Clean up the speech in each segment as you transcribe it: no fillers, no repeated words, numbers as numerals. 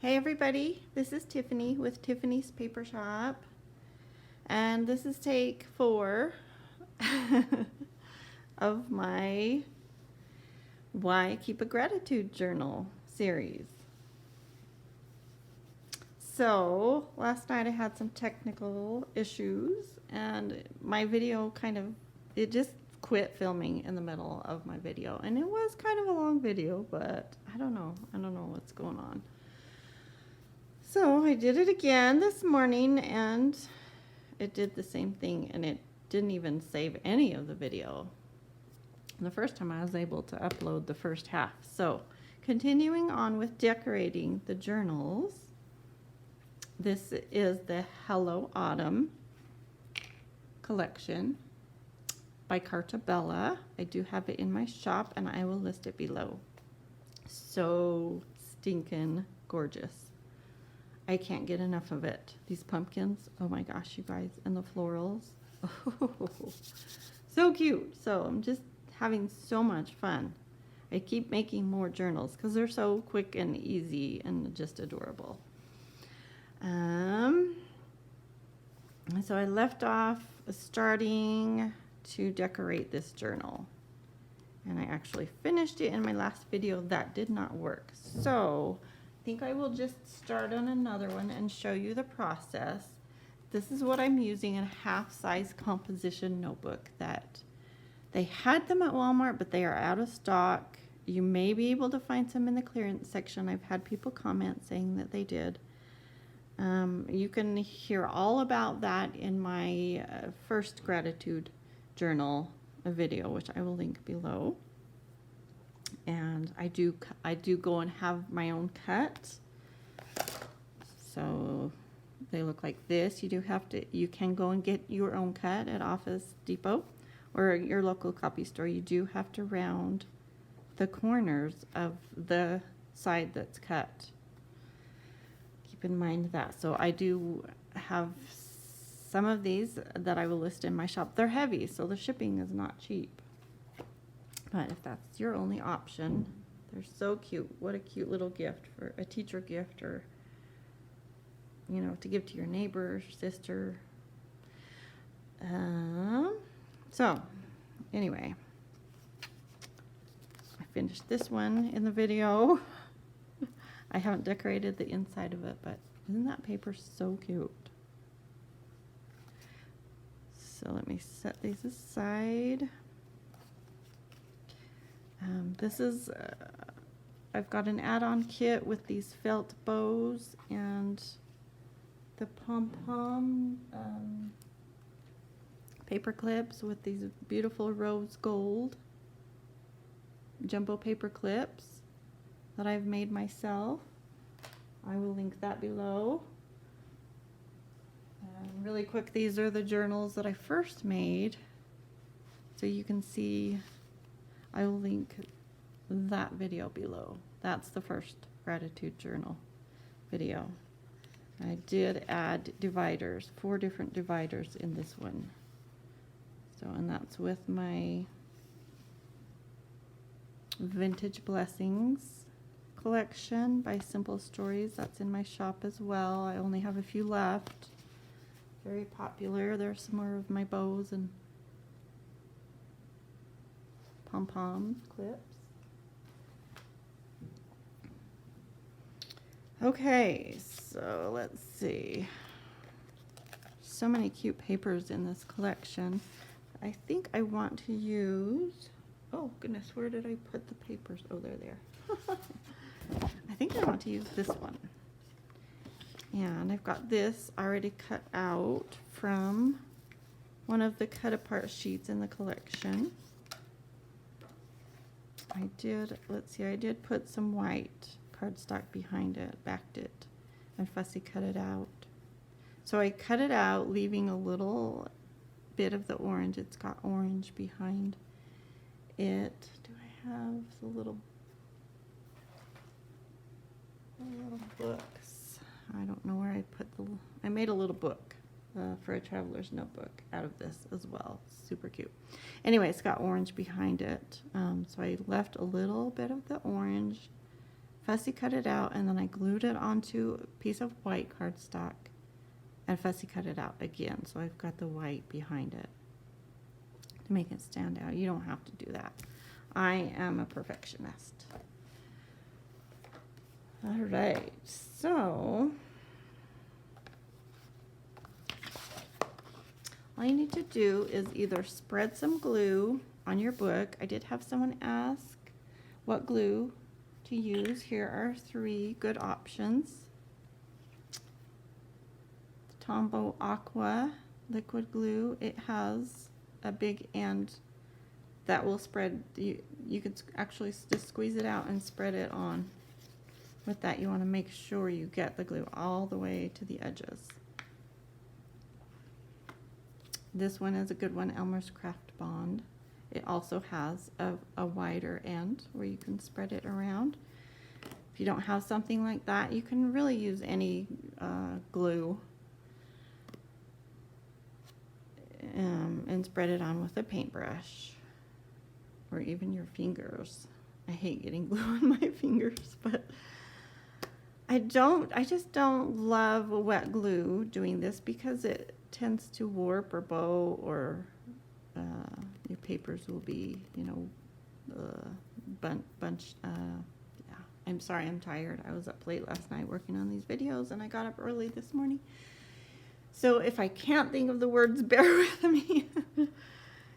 Hey everybody, this is Tiffany with Tiffany's Paper Shop, and this is take 4 of my Why Keep a Gratitude Journal series. So last night I had some technical issues and my video it just quit filming in the middle of my video, and it was kind of a long video, but I don't know what's going on. So I did it again this morning and it did the same thing, and it didn't even save any of the video. And the first time I was able to upload the first half. So continuing on with decorating the journals, this is the Hello Autumn collection by Carta Bella. I do have it in my shop and I will list it below. So stinking gorgeous. I can't get enough of it. These pumpkins, oh my gosh, you guys, and the florals. Oh, so cute. So I'm just having so much fun. I keep making more journals because they're so quick and easy and just adorable. So I left off starting to decorate this journal. And I actually finished it in my last video. That did not work. So I think I will just start on another one and show you the process. This is what I'm using, a half-size composition notebook that they had them at Walmart, but they are out of stock. You may be able to find some in the clearance section. I've had people comment saying that they did. You can hear all about that in my first gratitude journal video, which I will link below. And I do go and have my own cut. So they look like this. You can go and get your own cut at Office Depot or your local copy store. You do have to round the corners of the side that's cut. Keep in mind that. So I do have some of these that I will list in my shop. They're heavy, so the shipping is not cheap. But if that's your only option, they're so cute. What a cute little gift, for a teacher gift, or, you know, to give to your neighbor, sister. So, anyway, I finished this one in the video. I haven't decorated the inside of it, but isn't that paper so cute? So let me set these aside. This is, I've got an add-on kit with these felt bows and the pom-pom paper clips with these beautiful rose gold jumbo paper clips that I've made myself. I will link that below. Really quick, these are the journals that I first made, so you can see. I will link that video below. That's the first gratitude journal video. I did add dividers, 4 different dividers in this one. So, and that's with my Vintage Blessings collection by Simple Stories. That's in my shop as well. I only have a few left. Very popular. There's some more of my bows and pom-pom clips. Okay, so let's see. So many cute papers in this collection. I think I want to use, oh goodness, where did I put the papers? Oh, they're there. I think I want to use this one. And I've got this already cut out from one of the cut apart sheets in the collection. I did put some white cardstock behind it, backed it, and fussy cut it out. So I cut it out, leaving a little bit of the orange. It's got orange behind it. Do I have the little books? I don't know where I put I made a little book for a traveler's notebook out of this as well. Super cute. Anyway, it's got orange behind it. So I left a little bit of the orange fussy cut it out, and then I glued it onto a piece of white cardstock and fussy cut it out again. So I've got the white behind it to make it stand out. You don't have to do that. I am a perfectionist. All right, so all you need to do is either spread some glue on your book. I did have someone ask what glue to use. Here are 3 good options. Tombow Aqua liquid glue. It has a big end that will spread. You could actually just squeeze it out and spread it on. With that, you want to make sure you get the glue all the way to the edges. This one is a good one, Elmer's Craft Bond. It also has a wider end where you can spread it around. If you don't have something like that, you can really use any glue and spread it on with a paintbrush or even your fingers. I hate getting glue on my fingers, but I just don't love wet glue doing this because it tends to warp or bow, or your papers will be, you know, bunched. Yeah, I'm sorry, I'm tired. I was up late last night working on these videos, and I got up early this morning. So if I can't think of the words, bear with me.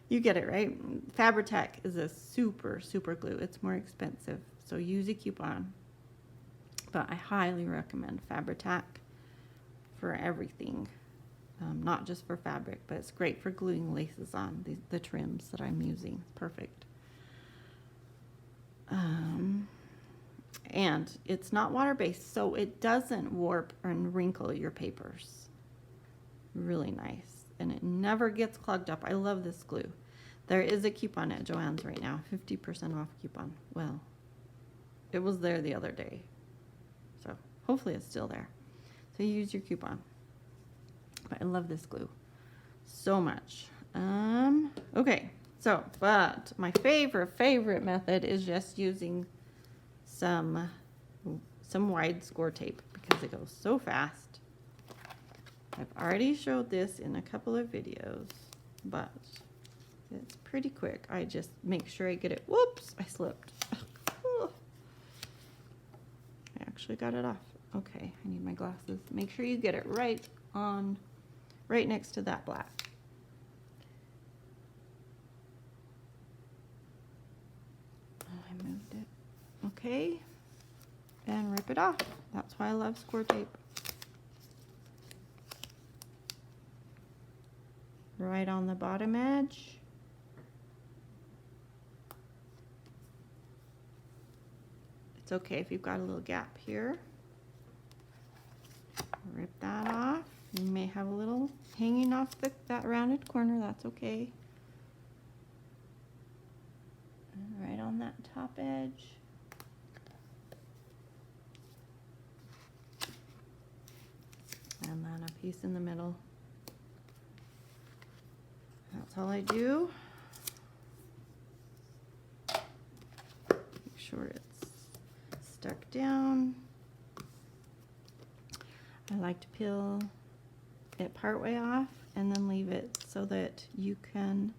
You get it, right? Fabri-Tac is a super, super glue. It's more expensive, so use a coupon. But I highly recommend Fabri-Tac for everything, not just for fabric, but it's great for gluing laces on, the trims that I'm using. Perfect. And it's not water-based, so it doesn't warp and wrinkle your papers. Really nice. And it never gets clogged up. I love this glue. There is a coupon at Joann's right now, 50% off coupon. Well, it was there the other day. So hopefully it's still there. So you use your coupon. But I love this glue so much. Okay, so, but my favorite method is just using some wide score tape because it goes so fast. I've already showed this in a couple of videos, but it's pretty quick. I just make sure I get it. Whoops, I slipped. I actually got it off. Okay, I need my glasses. Make sure you get it right next to that black. Oh, I moved it. Okay, and rip it off. That's why I love score tape. Right on the bottom edge. It's okay if you've got a little gap here. Rip that off. You may have a little hanging off that rounded corner. That's okay. And right on that top edge. And then a piece in the middle. That's all I do. Make sure it's stuck down. I like to peel it partway off and then leave it so that you can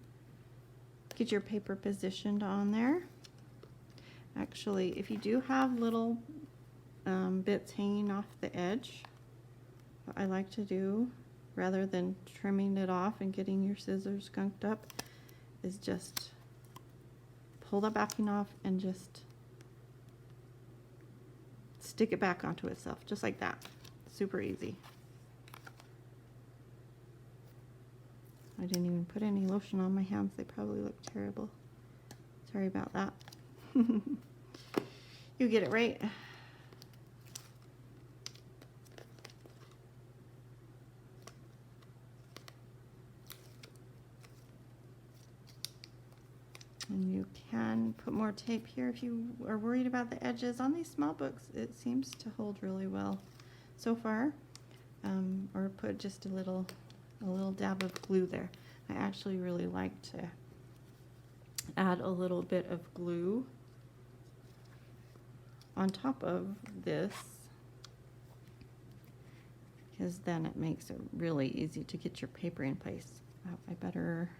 get your paper positioned on there. Actually, if you do have little bits hanging off the edge, what I like to do, rather than trimming it off and getting your scissors gunked up, is just pull the backing off and just stick it back onto itself, just like that. Super easy. I didn't even put any lotion on my hands. They probably look terrible. Sorry about that. You get it right. And you can put more tape here if you are worried about the edges. On these small books, it seems to hold really well so far. Or put just a little dab of glue there. I actually really like to add a little bit of glue on top of this, because then it makes it really easy to get your paper in place. I better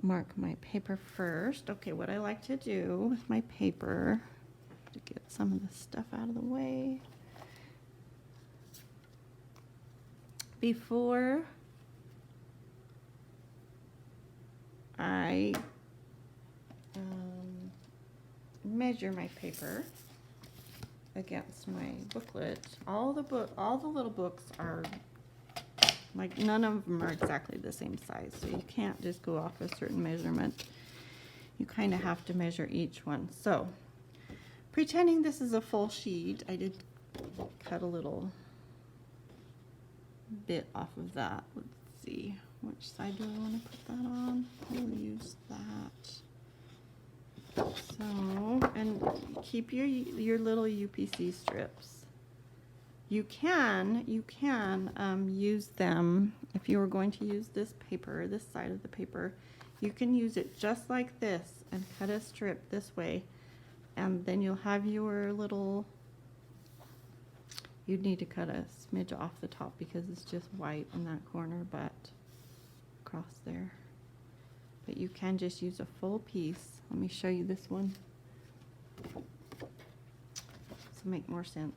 mark my paper first. Okay, what I like to do with my paper to get some of the stuff out of the way. Before I measure my paper against my booklet, all the little books are like, none of them are exactly the same size, so you can't just go off a certain measurement. You kind of have to measure each one. So, pretending this is a full sheet, I did cut a little bit off of that. Let's see, which side do I want to put that on? We'll use that. So, and keep your little UPC strips. You can use them, if you were going to use this paper, this side of the paper, you can use it just like this and cut a strip this way, and then you'll have your little, you'd need to cut a smidge off the top because it's just white in that corner, but across there. But you can just use a full piece. Let me show you this one. This will make more sense.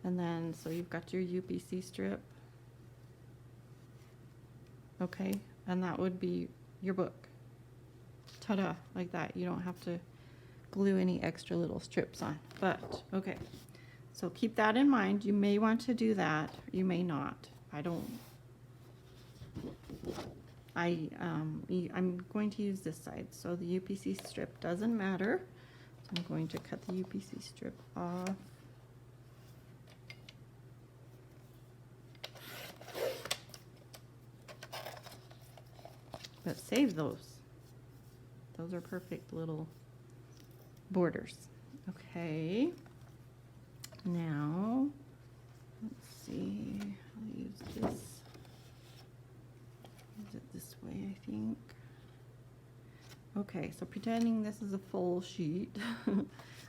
And then, so you've got your UPC strip. Okay, and that would be your book. Ta-da, like that. You don't have to glue any extra little strips on. But, okay, so keep that in mind. You may want to do that, you may not. I'm going to use this side, so the UPC strip doesn't matter. So I'm going to cut the UPC strip off. But save those. Those are perfect little borders. Okay. Now, let's see. I'll use this. Use it this way, I think. Okay, so pretending this is a full sheet,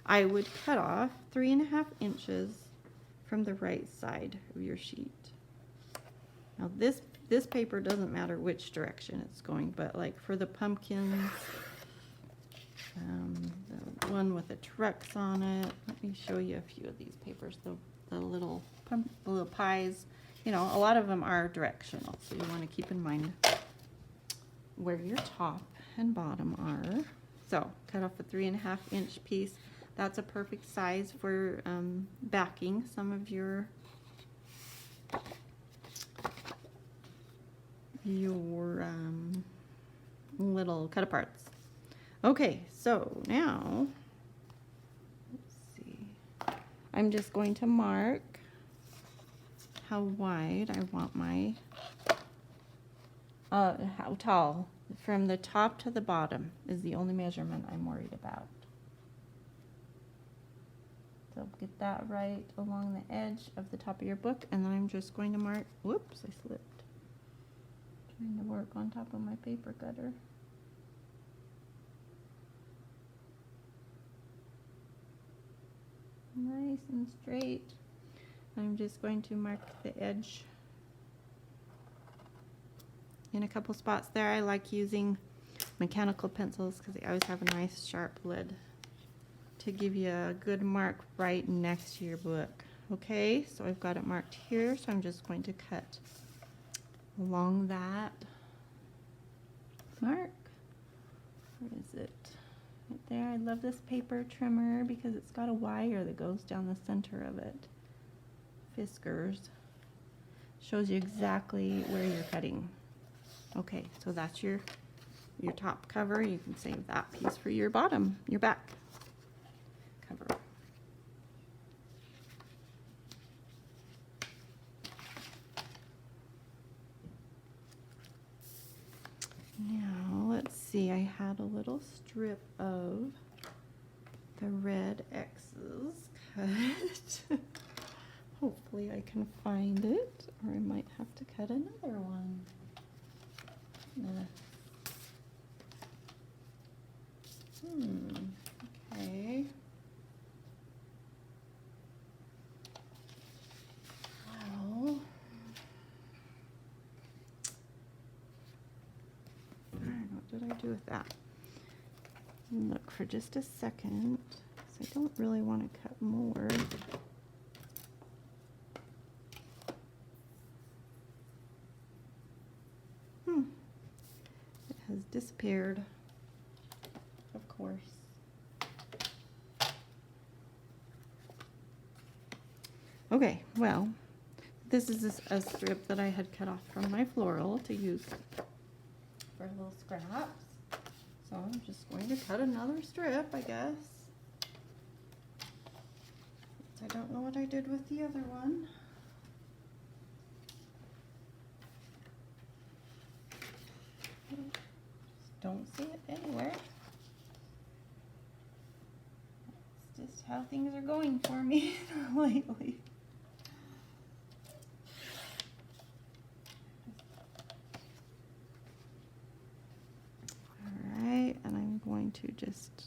I would cut off 3.5 inches from the right side of your sheet. Now this paper doesn't matter which direction it's going, but like for the pumpkins, the one with the trucks on it, let me show you a few of these papers, the little pies, you know, a lot of them are directional, so you want to keep in mind where your top and bottom are. So cut off a 3.5 inch piece. That's a perfect size for backing some of your little cut aparts. Okay, so now let's see. I'm just going to mark how wide I want my how tall from the top to the bottom is the only measurement I'm worried about. So get that right along the edge of the top of your book, and then I'm just going to mark, whoops, I slipped. Trying to work on top of my paper cutter. Nice and straight. I'm just going to mark the edge in a couple spots there. I like using mechanical pencils because they always have a nice sharp lid to give you a good mark right next to your book. Okay, so I've got it marked here, so I'm just going to cut along that mark. Where is it? Right there. I love this paper trimmer because it's got a wire that goes down the center of it. Fiskars. Shows you exactly where you're cutting. Okay, so that's your top cover. You can save that piece for your bottom, your back cover. Now, let's see, I had a little strip of the red X's cut. Hopefully I can find it, or I might have to cut another one. Okay. Well, what did I do with that? Look for just a second, because I don't really want to cut more. It has disappeared, of course. Okay, well, this is a strip that I had cut off from my floral to use for little scraps. So I'm just going to cut another strip, I guess. I don't know what I did with the other one. Just don't see it anywhere. It's just how things are going for me lately. Alright, and I'm going to just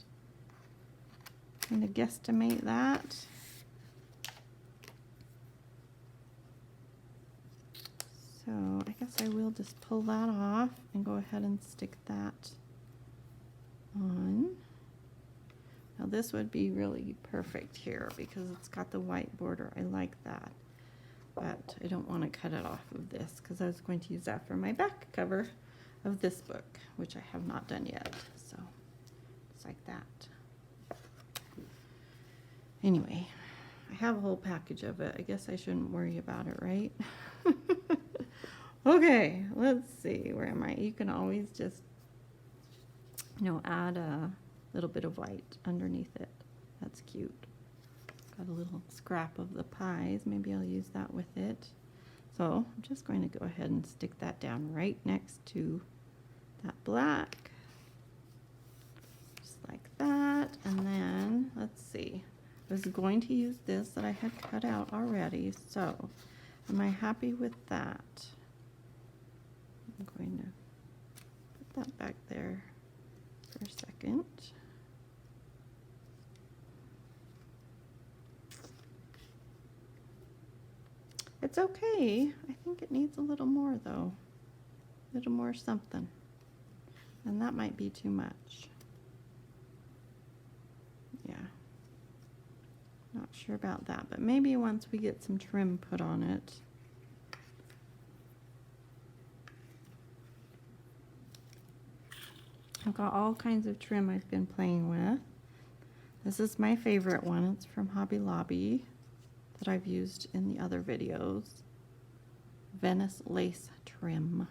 kind of guesstimate that. So I guess I will just pull that off and go ahead and stick that on. Now this would be really perfect here because it's got the white border. I like that. But I don't want to cut it off of this because I was going to use that for my back cover of this book, which I have not done yet. So it's like that. Anyway, I have a whole package of it. I guess I shouldn't worry about it, right? Okay, let's see. Where am I? You can always just, add a little bit of white underneath it. That's cute. Got a little scrap of the pies. Maybe I'll use that with it. So I'm just going to go ahead and stick that down right next to that black. Just like that. And then, let's see. I was going to use this that I had cut out already. So, am I happy with that? I'm going to put that back there for a second. It's okay. I think it needs a little more though. A little more something. And that might be too much. Yeah. Not sure about that, but maybe once we get some trim put on it. I've got all kinds of trim I've been playing with. This is my favorite one. It's from Hobby Lobby that I've used in the other videos. Venice lace trim.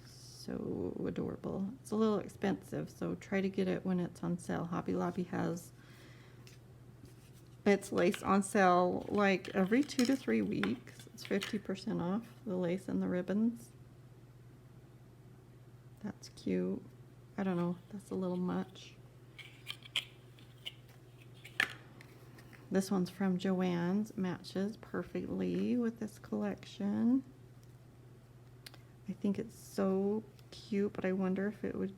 So adorable. It's a little expensive, so try to get it when it's on sale. Hobby Lobby has its lace on sale like every 2 to 3 weeks. It's 50% off the lace and the ribbons. That's cute. I don't know, that's a little much. This one's from Joann's. Matches perfectly with this collection. I think it's so cute, but I wonder if it would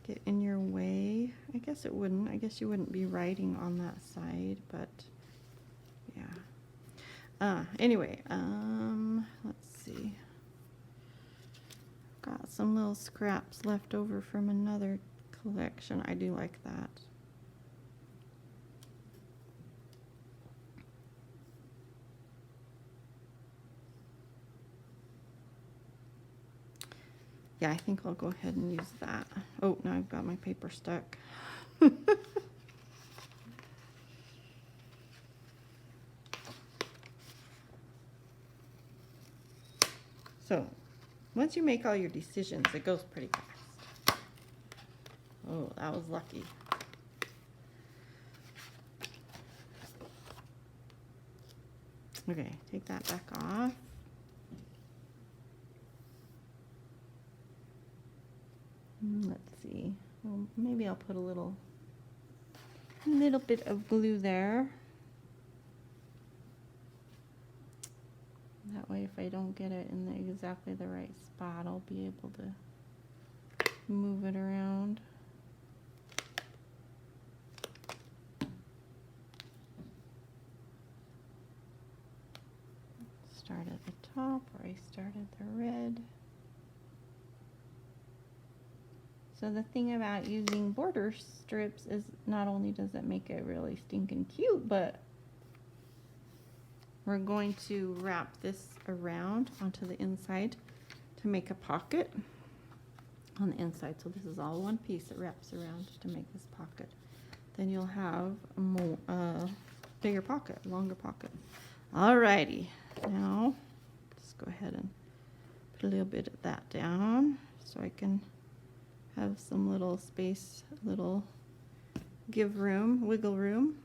get in your way. I guess it wouldn't. I guess you wouldn't be writing on that side, but yeah. Anyway, let's see. Got some little scraps left over from another collection. I do like that. Yeah, I think I'll go ahead and use that. Oh, now I've got my paper stuck. So, once you make all your decisions, it goes pretty fast. Oh, that was lucky. Okay, take that back off. Let's see. Well, maybe I'll put a little bit of glue there. That way if I don't get it in exactly the right spot, I'll be able to move it around. Start at the top where I started the red. So the thing about using border strips is not only does it make it really stinking cute, but we're going to wrap this around onto the inside to make a pocket on the inside. So this is all one piece that wraps around to make this pocket. Then you'll have a more bigger pocket, longer pocket. Alrighty, now let's go ahead and put a little bit of that down so I can have some little space, little give room, wiggle room.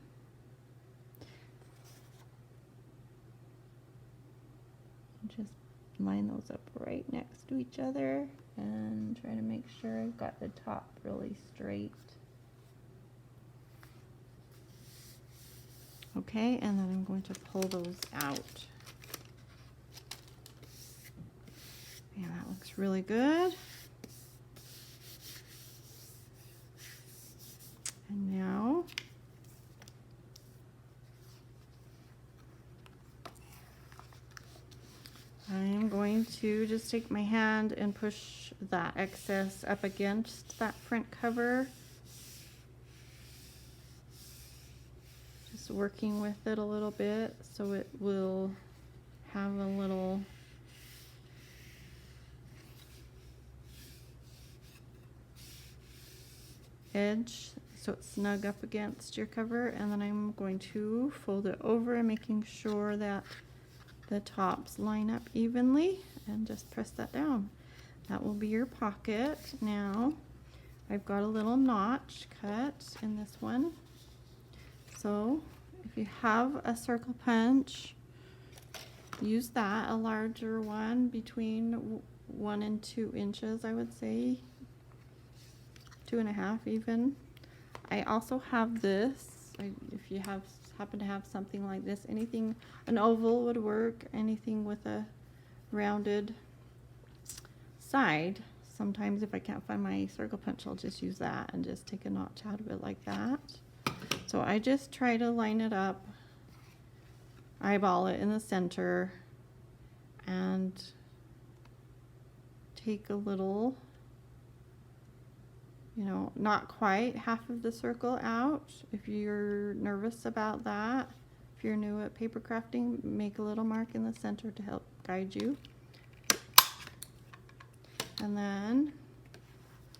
Just line those up right next to each other and try to make sure I've got the top really straight. Okay, and then I'm going to pull those out. Yeah, that looks really good. And now I'm going to just take my hand and push that excess up against that front cover. Just working with it a little bit so it will have a little edge so it's snug up against your cover, and then I'm going to fold it over and making sure that the tops line up evenly and just press that down. That will be your pocket. Now I've got a little notch cut in this one. So if you have a circle punch, use that, a larger one between 1 and 2 inches, I would say, 2.5 even. I also have this, if you happen to have something like this, anything, an oval would work, anything with a rounded side. Sometimes if I can't find my circle punch, I'll just use that and just take a notch out of it like that. So I just try to line it up, eyeball it in the center, and take a little, you know, not quite half of the circle out. If you're nervous about that, if you're new at paper crafting, make a little mark in the center to help guide you. And then,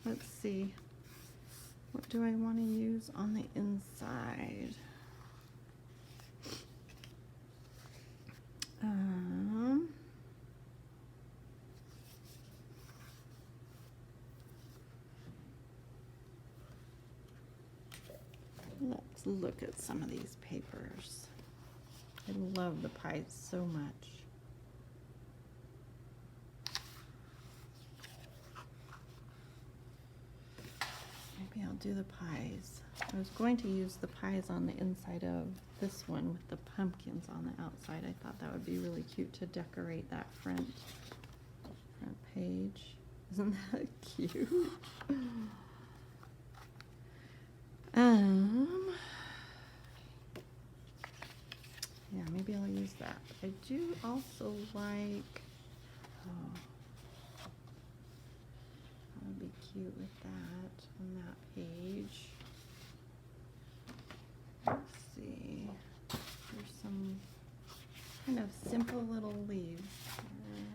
let's see, what do I want to use on the inside? Let's look at some of these papers. I love the pies so much. Maybe I'll do the pies. I was going to use the pies on the inside of this one with the pumpkins on the outside. I thought that would be really cute to decorate that front page. Isn't that cute? Yeah, maybe I'll use that. I do also like, oh, that would be cute with that on that page. Let's see, there's some kind of simple little leaves here.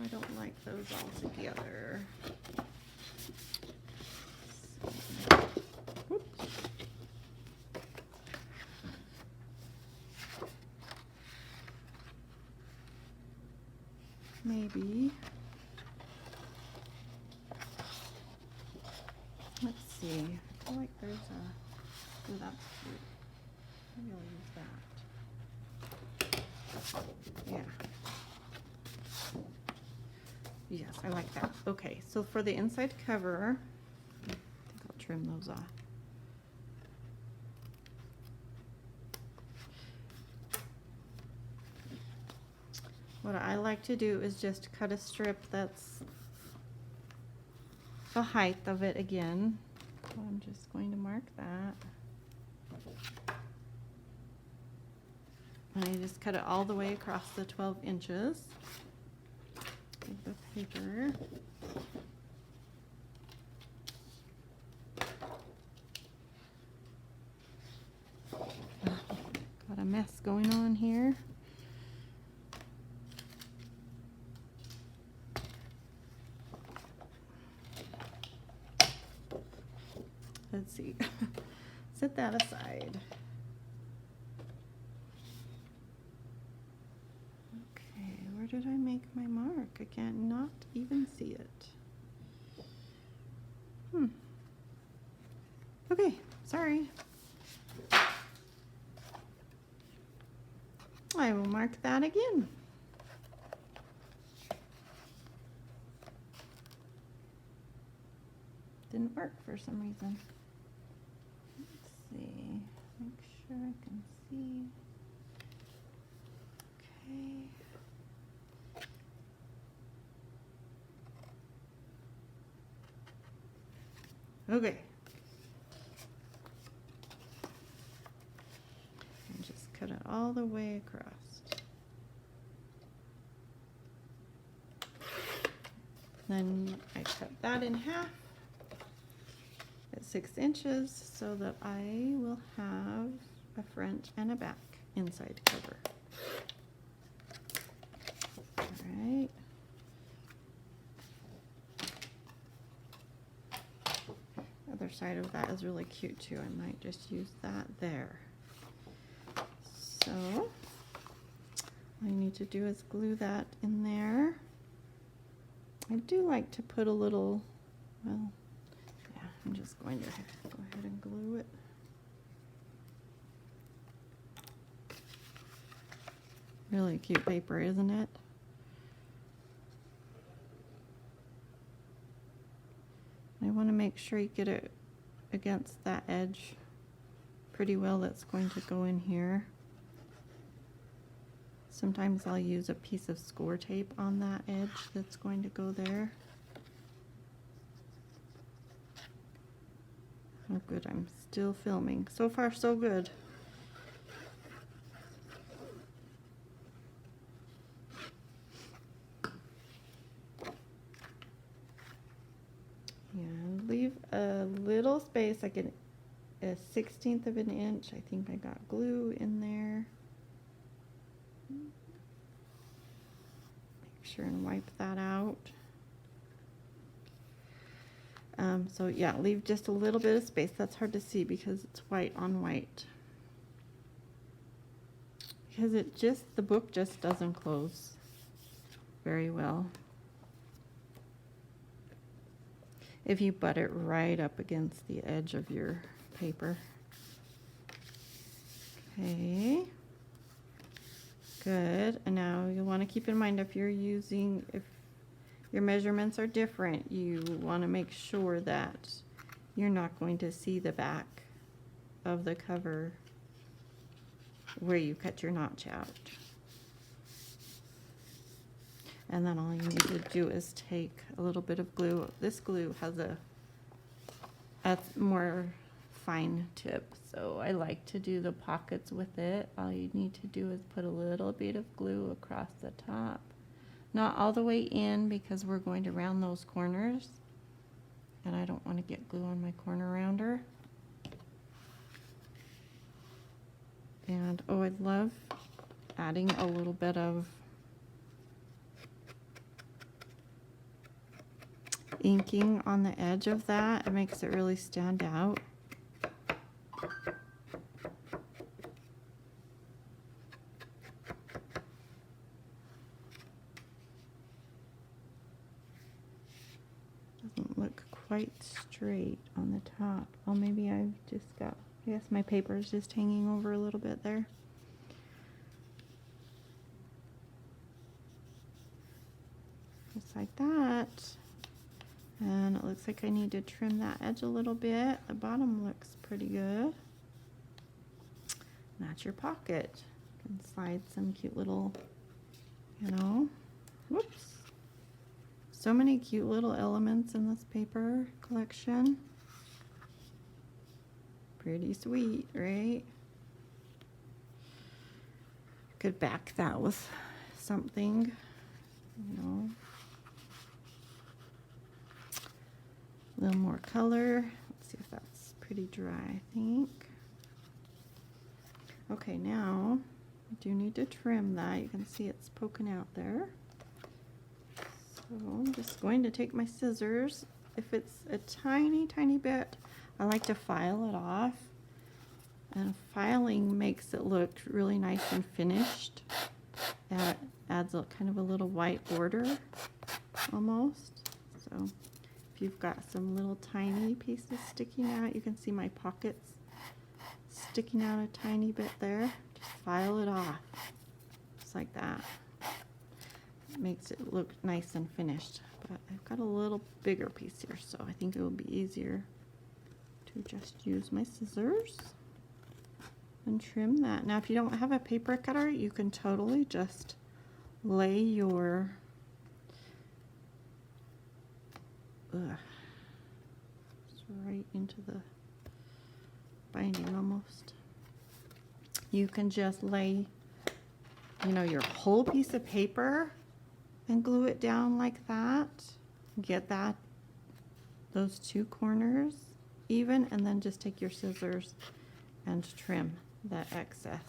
I don't like those all together. Whoops. Maybe. Let's see. I feel like there's a, oh, that's cute. Maybe I'll use that. Yeah. Yes, I like that. Okay, so for the inside cover, I think I'll trim those off. what I like to do is just cut a strip that's the height of it again. So I'm just going to mark that. And I just cut it all the way across the 12 inches of the paper. Got a mess going on here. Let's see. Set that aside. Okay, where did I make my mark? I can't not even see it. Okay, sorry. I will mark that again. Didn't work for some reason. Let's see. Make sure I can see. Okay. Okay. And just cut it all the way across. Then I cut that in half at 6 inches so that I will have a front and a back inside cover. All right. The other side of that is really cute too. I might just use that there. So all I need to do is glue that in there. I do like to put a little, well, yeah, I'm just going to go ahead and glue it. Really cute paper, isn't it? I want to make sure you get it against that edge pretty well that's going to go in here. Sometimes I'll use a piece of score tape on that edge that's going to go there. Oh good, I'm still filming. So far so good. And leave a little space, like a 1/16 of an inch. I think I got glue in there. Make sure and wipe that out. So yeah, leave just a little bit of space. That's hard to see because it's white on white. Because the book just doesn't close very well if you butt it right up against the edge of your paper. Okay. Good. And now you'll want to keep in mind if your measurements are different, you want to make sure that you're not going to see the back of the cover where you cut your notch out. And then all you need to do is take a little bit of glue. This glue has a more fine tip, so I like to do the pockets with it. All you need to do is put a little bit of glue across the top. Not all the way in because we're going to round those corners. And I don't want to get glue on my corner rounder. And oh, I love adding a little bit of inking on the edge of that. It makes it really stand out. Doesn't look quite straight on the top. Oh, maybe I've just got, I guess my paper is just hanging over a little bit there. Just like that. And it looks like I need to trim that edge a little bit. The bottom looks pretty good. And that's your pocket. You can slide some cute little you know. Whoops. So many cute little elements in this paper collection. Pretty sweet, right? Could back that with something, you know. A little more color. Let's see if that's pretty dry, I think. Okay, now I do need to trim that. You can see it's poking out there. So I'm just going to take my scissors. If it's a tiny, tiny bit, I like to file it off. And filing makes it look really nice and finished. That adds a kind of a little white border almost. So if you've got some little tiny pieces sticking out, you can see my pockets sticking out a tiny bit there. Just file it off, just like that. It makes it look nice and finished. But I've got a little bigger piece here, so I think it will be easier to just use my scissors and trim that. Now, if you don't have a paper cutter, you can totally just lay your just right into the binding almost. You can just lay, you know, your whole piece of paper and glue it down like that. Get that, those two corners even, and then just take your scissors and trim that excess.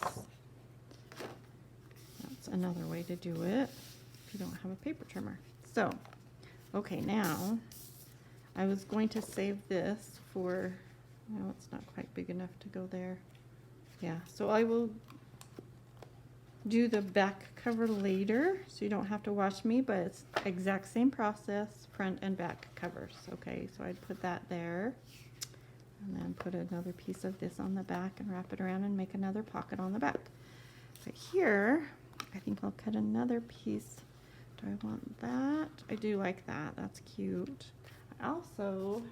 That's another way to do it if you don't have a paper trimmer. So, okay, now I was going to save this for, no, it's not quite big enough to go there. Yeah, so I will do the back cover later, so you don't have to watch me, but it's exact same process, front and back covers. Okay, so I'd put that there, and then put another piece of this on the back and wrap it around and make another pocket on the back. But here, I think I'll cut another piece. Do I want that? I do like that. That's cute. Also,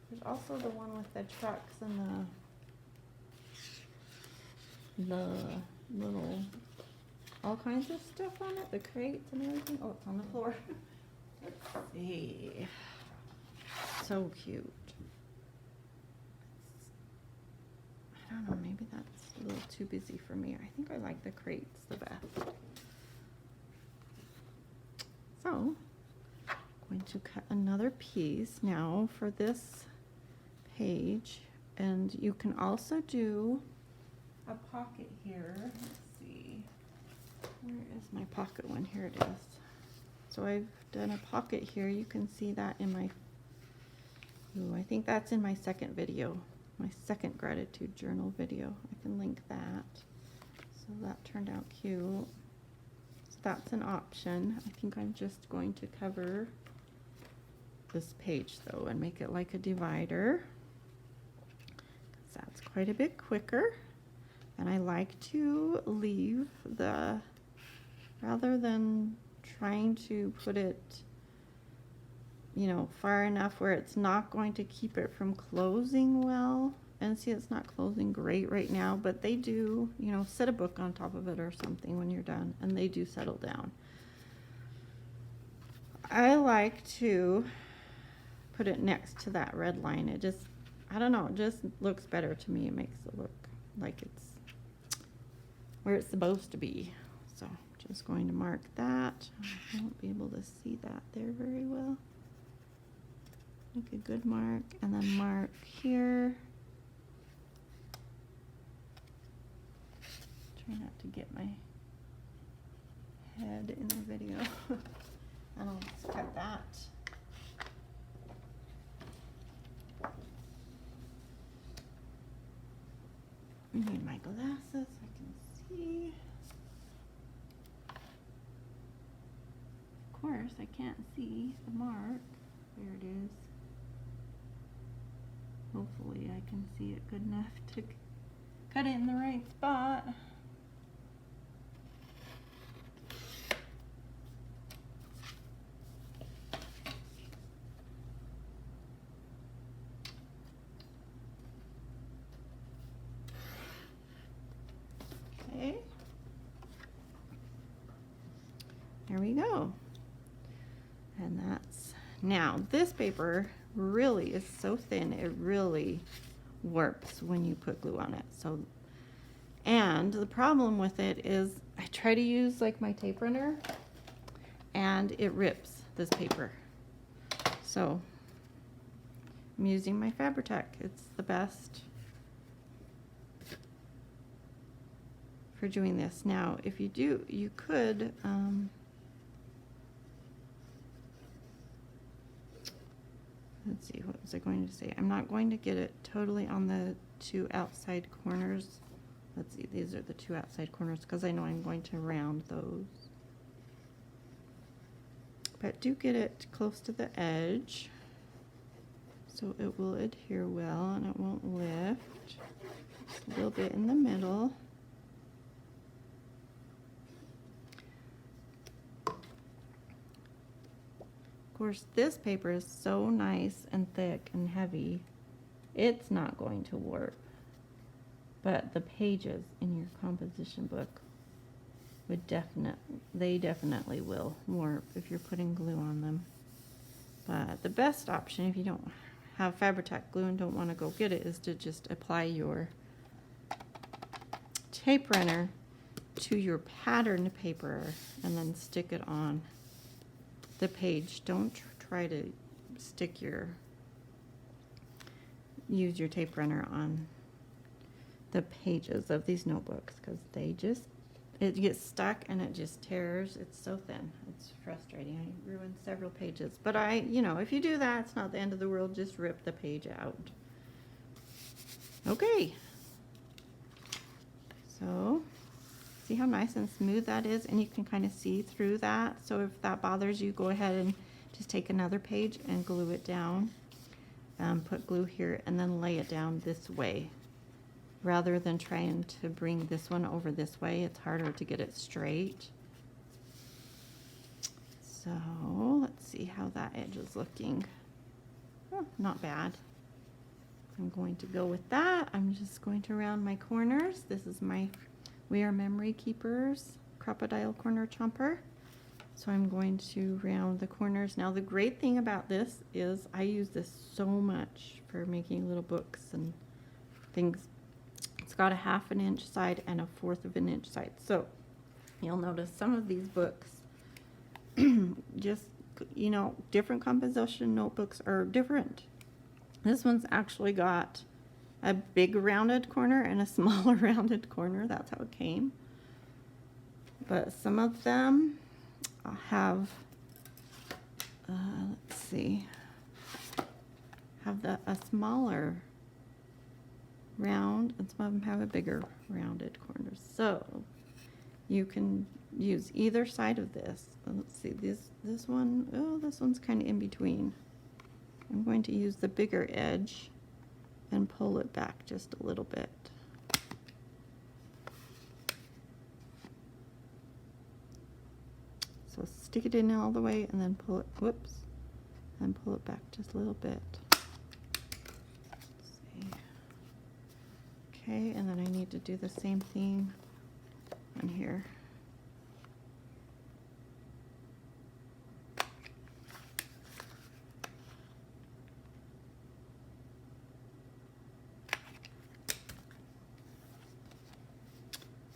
there's also the one with the trucks and the little, all kinds of stuff on it, the crates and everything. Oh, it's on the floor. Let's see. So cute. I don't know, maybe that's a little too busy for me. I think I like the crates the best. So, I'm going to cut another piece now for this page, and you can also do a pocket here. Let's see, where is my pocket one? Here it is. So I've done a pocket here. You can see that in my, ooh, I think that's in my second video, my second gratitude journal video. I can link that. So that turned out cute. So that's an option. I think I'm just going to cover this page though and make it like a divider, because that's quite a bit quicker. And I like to leave the, rather than trying to put it, you know, far enough where it's not going to keep it from closing well. And see, it's not closing great right now, but they do, you know, set a book on top of it or something when you're done, and they do settle down. I like to put it next to that red line. It just, I don't know, it just looks better to me. It makes it look like it's where it's supposed to be. So just going to mark that. I won't be able to see that there very well. Make a good mark, and then mark here. Try not to get my head in the video. And I'll just cut that. I need my glasses so I can see. Of course, I can't see the mark. There it is. Hopefully I can see it good enough to cut it in the right spot. Okay. we go. And that's, now this paper really is so thin, it really warps when you put glue on it. So, and the problem with it is I try to use like my tape runner and it rips this paper. So I'm using my Fabri-Tac. It's the best for doing this. Now, if you do, you could, let's see, what was I going to say? I'm not going to get it totally on the two outside corners. Let's see, these are the two outside corners because I know I'm going to round those. But do get it close to the edge so it will adhere well and it won't lift. Just a little bit in the middle. Of course, this paper is so nice and thick and heavy, it's not going to warp. But the pages in your composition book would definitely will warp if you're putting glue on them. But the best option, if you don't have Fabri-Tac glue and don't want to go get it, is to just apply your tape runner to your patterned paper and then stick it on the page. Don't try to use your tape runner on the pages of these notebooks because it gets stuck and it just tears. It's so thin. It's frustrating. I ruined several pages. But if you do that, it's not the end of the world. Just rip the page out. Okay. So, see how nice and smooth that is? And you can kind of see through that. So if that bothers you, go ahead and just take another page and glue it down. Put glue here and then lay it down this way. Rather than trying to bring this one over this way, it's harder to get it straight. So let's see how that edge is looking. Oh, not bad. I'm going to go with that. I'm just going to round my corners. This is my We Are Memory Keepers Crocodile Corner Chomper. So I'm going to round the corners. Now the great thing about this is I use this so much for making little books and things. It's got a 1/2 inch side and a 1/4 inch side. So you'll notice some of these books, just, different composition notebooks are different. This one's actually got a big rounded corner and a smaller rounded corner. That's how it came. But some of them have, let's see, have a smaller round, and some of them have a bigger rounded corner. So you can use either side of this. Let's see, this one, oh, this one's kind of in between. I'm going to use the bigger edge and pull it back just a little bit. So stick it in all the way and then pull it, whoops, and pull it back just a little bit. Okay, and then I need to do the same thing on here.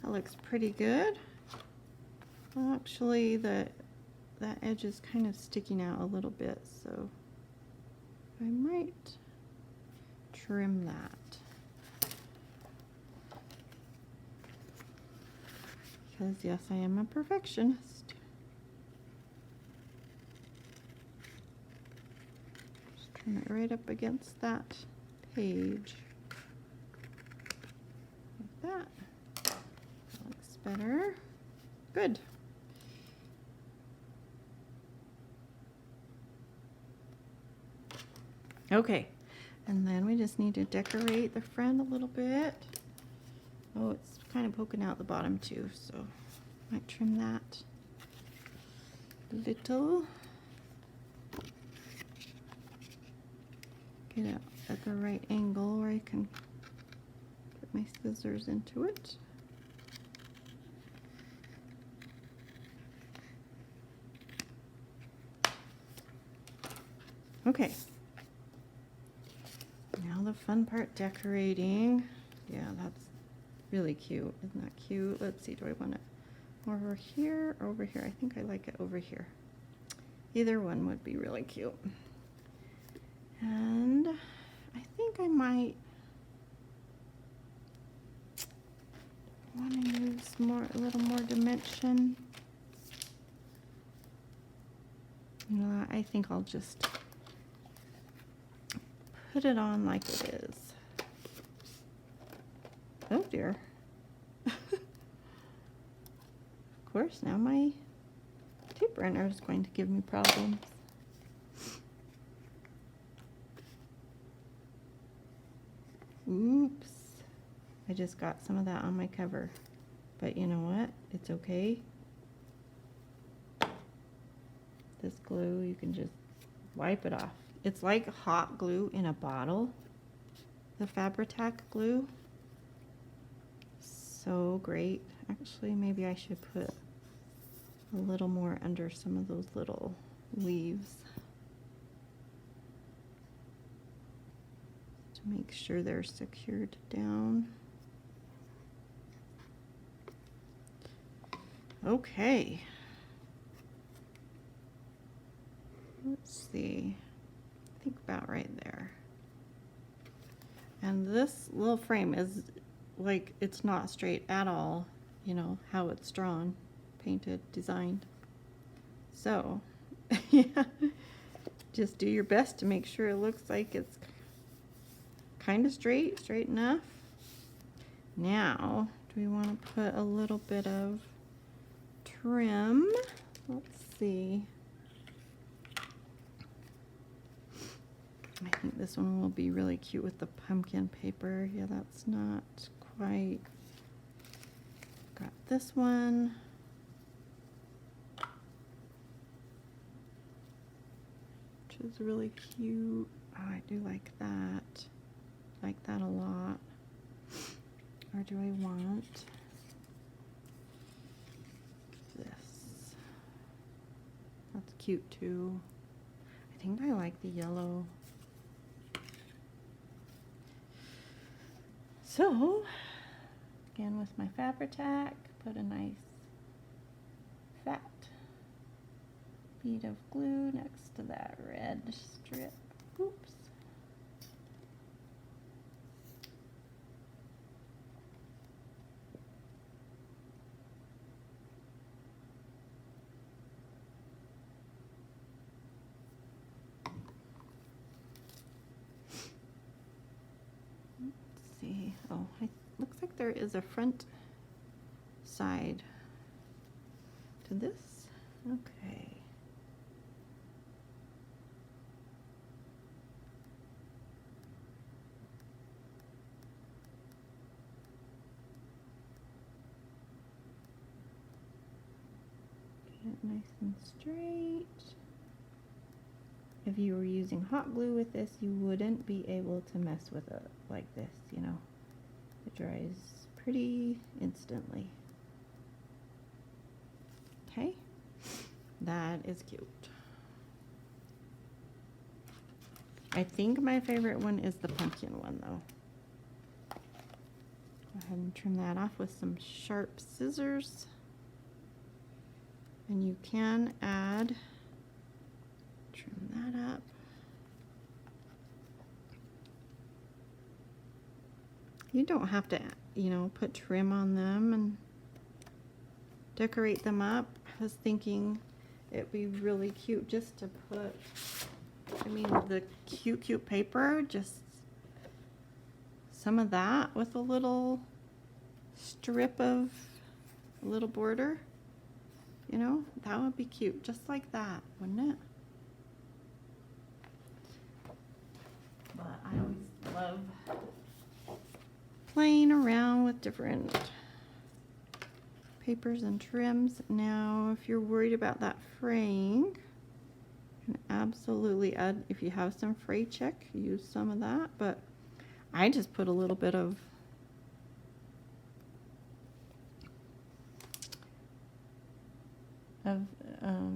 That looks pretty good. Well, actually, that edge is kind of sticking out a little bit, so I might trim that. Because yes, I am a perfectionist. Just trim it right up against that page. Like that. That looks better. Good. Okay, and then we just need to decorate the front a little bit. Oh, it's kind of poking out the bottom too, so might trim that a little. Get it at the right angle where I can put my scissors into it. Okay. Now the fun part, decorating. Yeah, that's really cute. Isn't that cute? Let's see, do I want it over here or over here? I think I like it over here. Either one would be really cute. And I think I might want to use a little more dimension. You know, I think I'll just put it on like it is. Oh dear. Of course, now my tape runner is going to give me problems. Oops. I just got some of that on my cover. But you know what? It's okay. This glue, you can just wipe it off. It's like hot glue in a bottle. The Fabri-Tac glue. So great. Actually, maybe I should put a little more under some of those little leaves to make sure they're secured down. Okay. Let's see. I think about right there. And this little frame is like, it's not straight at all, you know, how it's drawn, painted, designed. So, yeah, just do your best to make sure it looks like it's kind of straight enough. Now, do we want to put a little bit of trim? Let's see. I think this one will be really cute with the pumpkin paper. Yeah, that's not quite. Got this one. Which is really cute. Oh, I do like that. Like that a lot. Or do I want this? That's cute too. I think I like the yellow. So, again with my Fabri-Tac, put a nice fat bead of glue next to that red strip. Oops. Oh, it looks like there is a front side to this. Okay. Get it nice and straight. If you were using hot glue with this, you wouldn't be able to mess with it like this, you know. It dries pretty instantly. Okay, that is cute. I think my favorite one is the pumpkin one though. Go ahead and trim that off with some sharp scissors. And you can add, trim that up. You don't have to, you know, put trim on them and decorate them up. I was thinking it'd be really cute just to put, I mean, the cute paper, just some of that with a little strip of a little border. You know, that would be cute, just like that, wouldn't it? But I always love playing around with different papers and trims. Now, if you're worried about that fraying, you can absolutely add, if you have some fray check, use some of that, but I just put a little bit of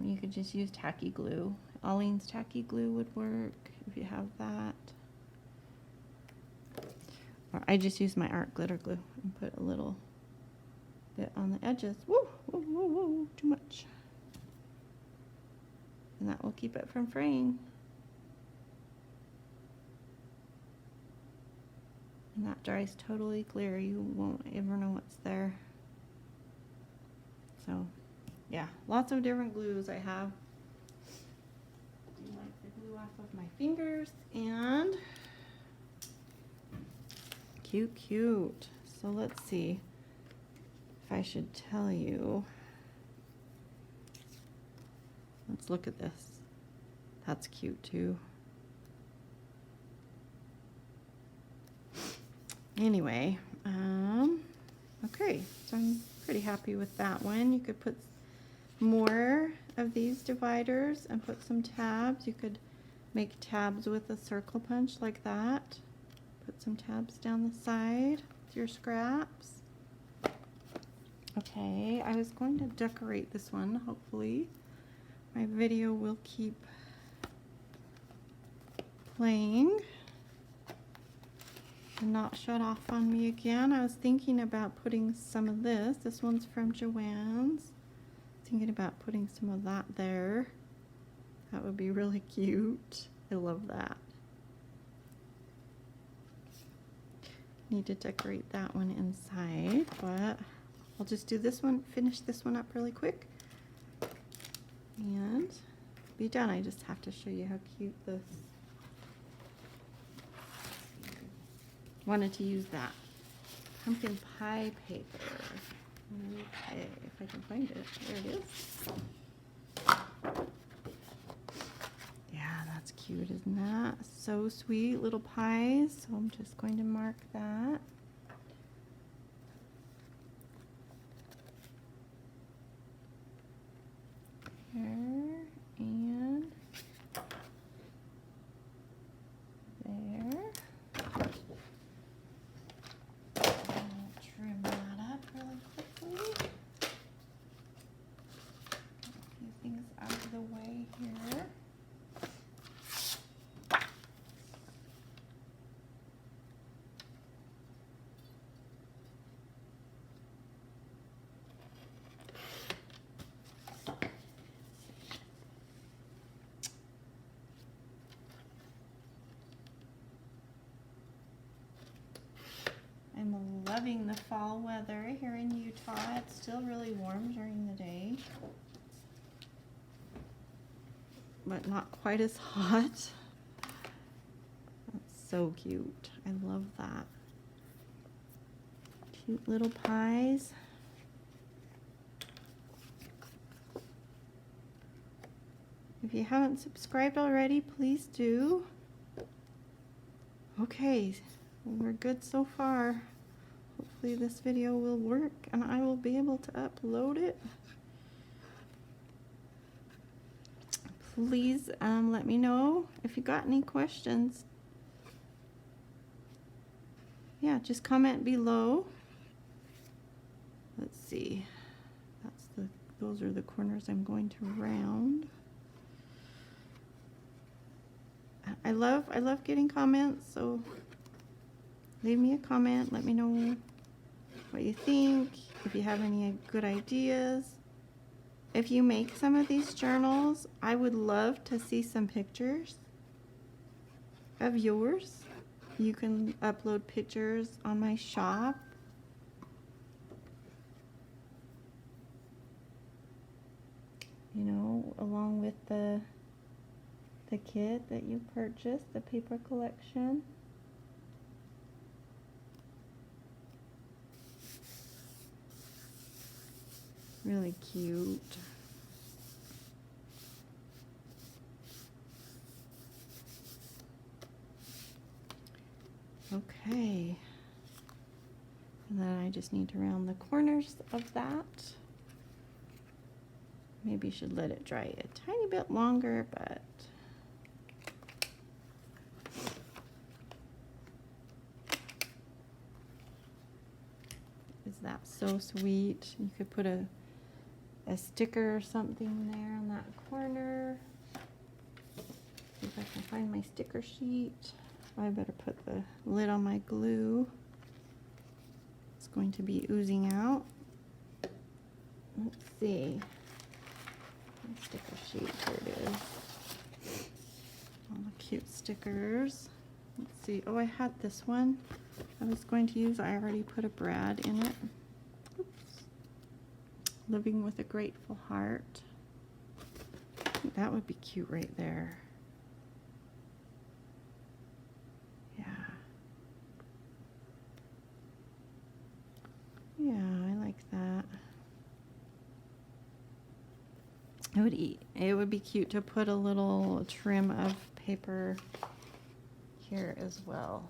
you could just use tacky glue Aleene's tacky glue would work if you have that. Or I just use my art glitter glue and put a little bit on the edges. Woo, woo, woo, woo, too much. And that will keep it from fraying. And that dries totally clear. You won't ever know what's there. So, yeah, lots of different glues I have. I like the glue off of my fingers and cute, cute. So let's see if I should tell you. Let's look at this. That's cute too. Anyway, okay, so I'm pretty happy with that one. You could put more of these dividers and put some tabs. You could make tabs with a circle punch like that. Put some tabs down the side with your scraps. Okay, I was going to decorate this one, hopefully. My video will keep playing and not shut off on me again. I was thinking about putting some of this. This one's from Joann's. Thinking about putting some of that there. That would be really cute. I love that. Need to decorate that one inside, but I'll just do this one, finish this one up really quick and be done. I just have to show you how cute this. Wanted to use that pumpkin pie paper. Okay, if I can find it. There it is. Yeah, that's cute, isn't that? So sweet, little pies. So I'm just going to mark that. There and there. I'll trim that up really quickly. Get a few things out of the way here. I'm loving the fall weather here in Utah. It's still really warm during the day, but not quite as hot. That's so cute. I love that. Cute little pies. If you haven't subscribed already, please do. Okay, we're good so far. Hopefully this video will work and I will be able to upload it. Please let me know if you got any questions. Yeah, just comment below. Let's see. Those are the corners I'm going to round. I love getting comments, so leave me a comment. Let me know what you think, if you have any good ideas. If you make some of these journals, I would love to see some pictures of yours. You can upload pictures on my shop. You know, along with the kit that you purchased, the paper collection. Really cute. Okay. And then I just need to round the corners of that. Maybe should let it dry a tiny bit longer, but is that so sweet? You could put a sticker or something there on that corner. if I can find my sticker sheet. I better put the lid on my glue. It's going to be oozing out. Let's see. My sticker sheet, here it is. All the cute stickers. Let's see. Oh, I had this one I was going to use. I already put a Brad in it. Oops. Living with a Grateful Heart. I think that would be cute right there. Yeah. Yeah, I like that. It would be cute to put a little trim of paper here as well.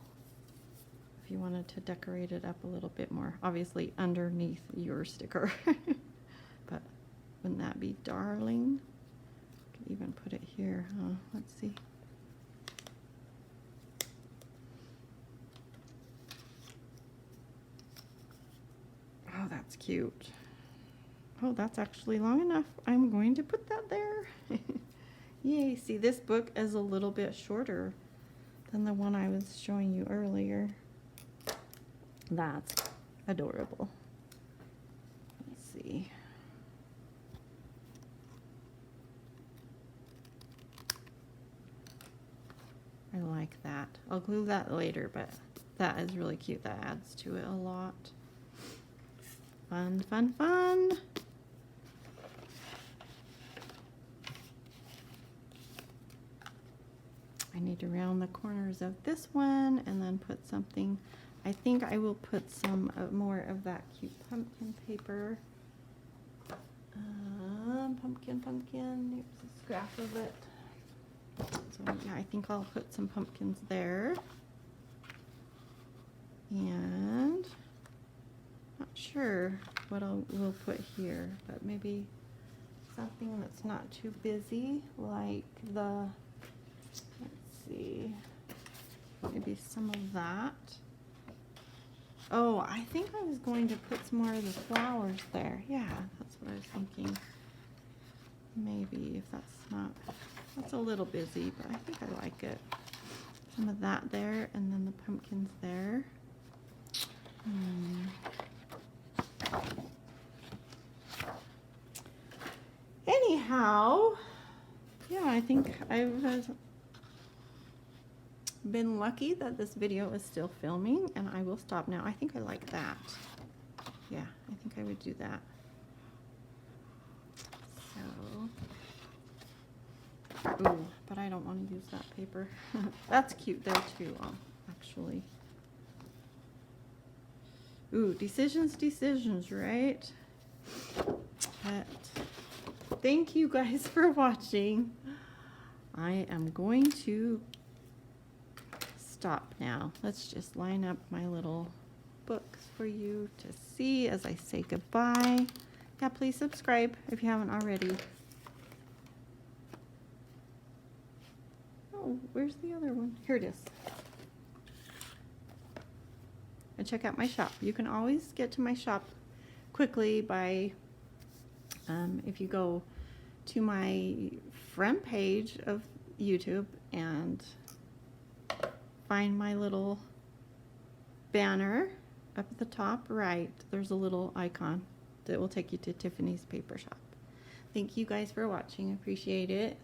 If you wanted to decorate it up a little bit more, obviously underneath your sticker. But wouldn't that be darling? Could even put it here, huh? Let's see. Oh, that's cute. Oh, that's actually long enough. I'm going to put that there. Yay, see, this book is a little bit shorter than the one I was showing you earlier. That's adorable. Let's see. I like that. I'll glue that later, but that is really cute. That adds to it a lot. Fun, fun, fun. I need to round the corners of this one and then put something. I think I will put some more of that cute pumpkin paper. Pumpkin. Here's a scrap of it. So yeah, I think I'll put some pumpkins there. And not sure what we'll put here, but maybe something that's not too busy, like the, let's see, maybe some of that. Oh, I think I was going to put some more of the flowers there. Yeah, that's what I was thinking. Maybe if that's a little busy, but I think I like it. Some of that there, and then the pumpkins there. Anyhow, yeah, I think I've been lucky that this video is still filming, and I will stop now. I think I like that. Yeah, I think I would do that. So, ooh, but I don't want to use that paper. That's cute there too, actually. Ooh, decisions, right? But thank you guys for watching. I am going to stop now. Let's just line up my little books for you to see as I say goodbye. Yeah, please subscribe if you haven't already. Oh, where's the other one? Here it is. And check out my shop. You can always get to my shop quickly by, if you go to my front page of YouTube and find my little banner up at the top right, there's a little icon that will take you to Tiffany's Paper Shop. Thank you guys for watching. Appreciate it.